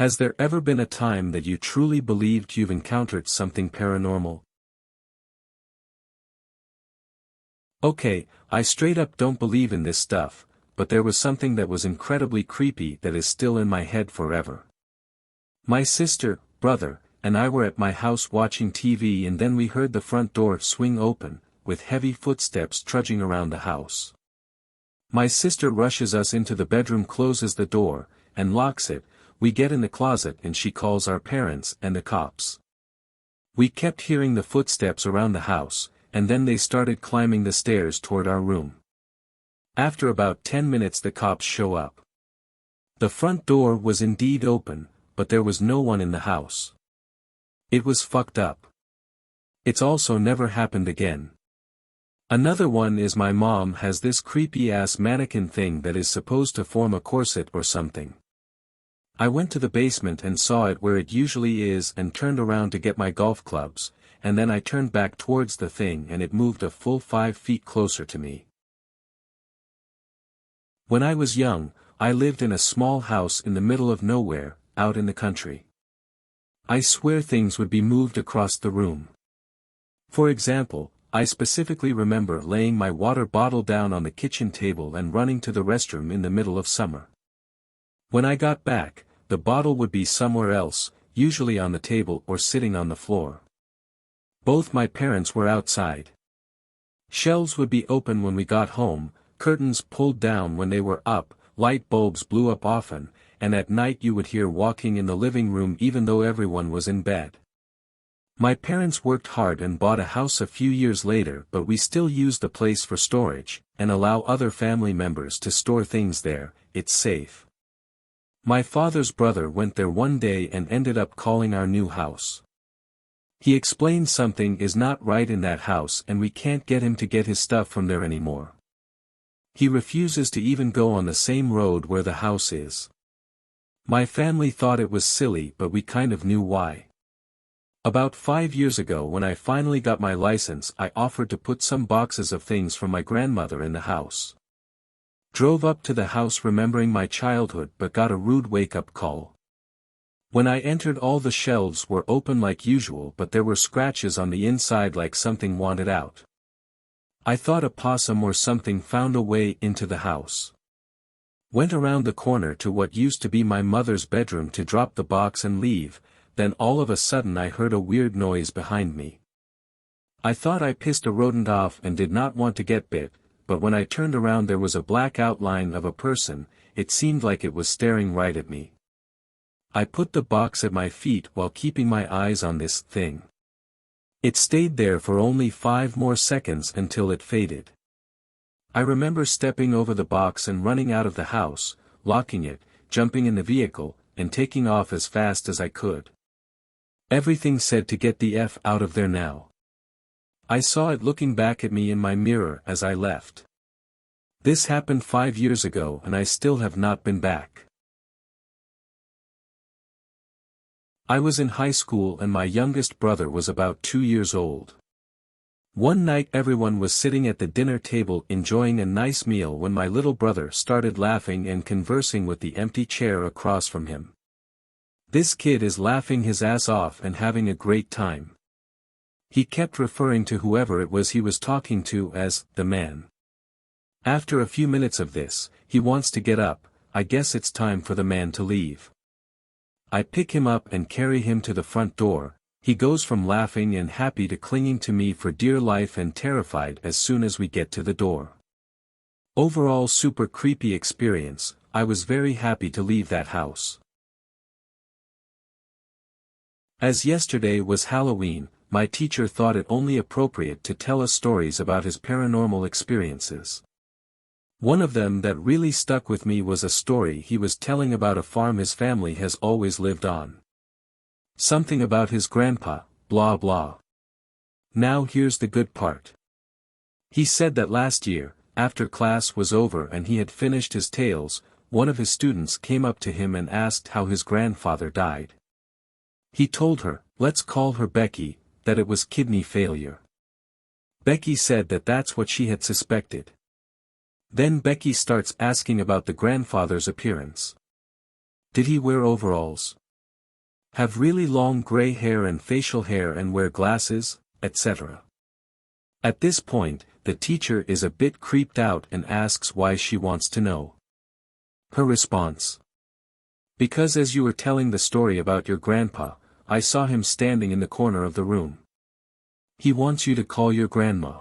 Has there ever been a time that you truly believed you've encountered something paranormal? Okay, I straight up don't believe in this stuff, but there was something that was incredibly creepy that is still in my head forever. My sister, brother, and I were at my house watching TV and then we heard the front door swing open, with heavy footsteps trudging around the house. My sister rushes us into the bedroom, closes the door, and locks it. We get in the closet and she calls our parents and the cops. We kept hearing the footsteps around the house, and then they started climbing the stairs toward our room. After about 10 minutes the cops show up. The front door was indeed open, but there was no one in the house. It was fucked up. It's also never happened again. Another one is my mom has this creepy ass mannequin thing that is supposed to form a corset or something. I went to the basement and saw it where it usually is and turned around to get my golf clubs, and then I turned back towards the thing and it moved a full 5 feet closer to me. When I was young, I lived in a small house in the middle of nowhere, out in the country. I swear things would be moved across the room. For example, I specifically remember laying my water bottle down on the kitchen table and running to the restroom in the middle of summer. When I got back, the bottle would be somewhere else, usually on the table or sitting on the floor. Both my parents were outside. Shelves would be open when we got home, curtains pulled down when they were up, light bulbs blew up often, and at night you would hear walking in the living room even though everyone was in bed. My parents worked hard and bought a house a few years later, but we still use the place for storage, and allow other family members to store things there. It's safe. My father's brother went there one day and ended up calling our new house. He explained something is not right in that house and we can't get him to get his stuff from there anymore. He refuses to even go on the same road where the house is. My family thought it was silly, but we kind of knew why. About 5 years ago when I finally got my license, I offered to put some boxes of things from my grandmother in the house. Drove up to the house remembering my childhood but got a rude wake-up call. When I entered, all the shelves were open like usual, but there were scratches on the inside like something wanted out. I thought a possum or something found a way into the house. Went around the corner to what used to be my mother's bedroom to drop the box and leave, then all of a sudden I heard a weird noise behind me. I thought I pissed a rodent off and did not want to get bit, but when I turned around there was a black outline of a person. It seemed like it was staring right at me. I put the box at my feet while keeping my eyes on this thing. It stayed there for only 5 more seconds until it faded. I remember stepping over the box and running out of the house, locking it, jumping in the vehicle, and taking off as fast as I could. Everything said to get the F out of there now. I saw it looking back at me in my mirror as I left. This happened 5 years ago and I still have not been back. I was in high school and my youngest brother was about 2 years old. One night everyone was sitting at the dinner table enjoying a nice meal when my little brother started laughing and conversing with the empty chair across from him. This kid is laughing his ass off and having a great time. He kept referring to whoever it was he was talking to as the man. After a few minutes of this, he wants to get up. I guess it's time for the man to leave. I pick him up and carry him to the front door. He goes from laughing and happy to clinging to me for dear life and terrified as soon as we get to the door. Overall super creepy experience. I was very happy to leave that house. As yesterday was Halloween, my teacher thought it only appropriate to tell us stories about his paranormal experiences. One of them that really stuck with me was a story he was telling about a farm his family has always lived on. Something about his grandpa, blah blah. Now here's the good part. He said that last year, after class was over and he had finished his tales, one of his students came up to him and asked how his grandfather died. He told her, let's call her Becky, that it was kidney failure. Becky said that that's what she had suspected. Then Becky starts asking about the grandfather's appearance. Did he wear overalls? Have really long gray hair and facial hair and wear glasses, etc. At this point, the teacher is a bit creeped out and asks why she wants to know. Her response: because as you were telling the story about your grandpa, I saw him standing in the corner of the room. He wants you to call your grandma.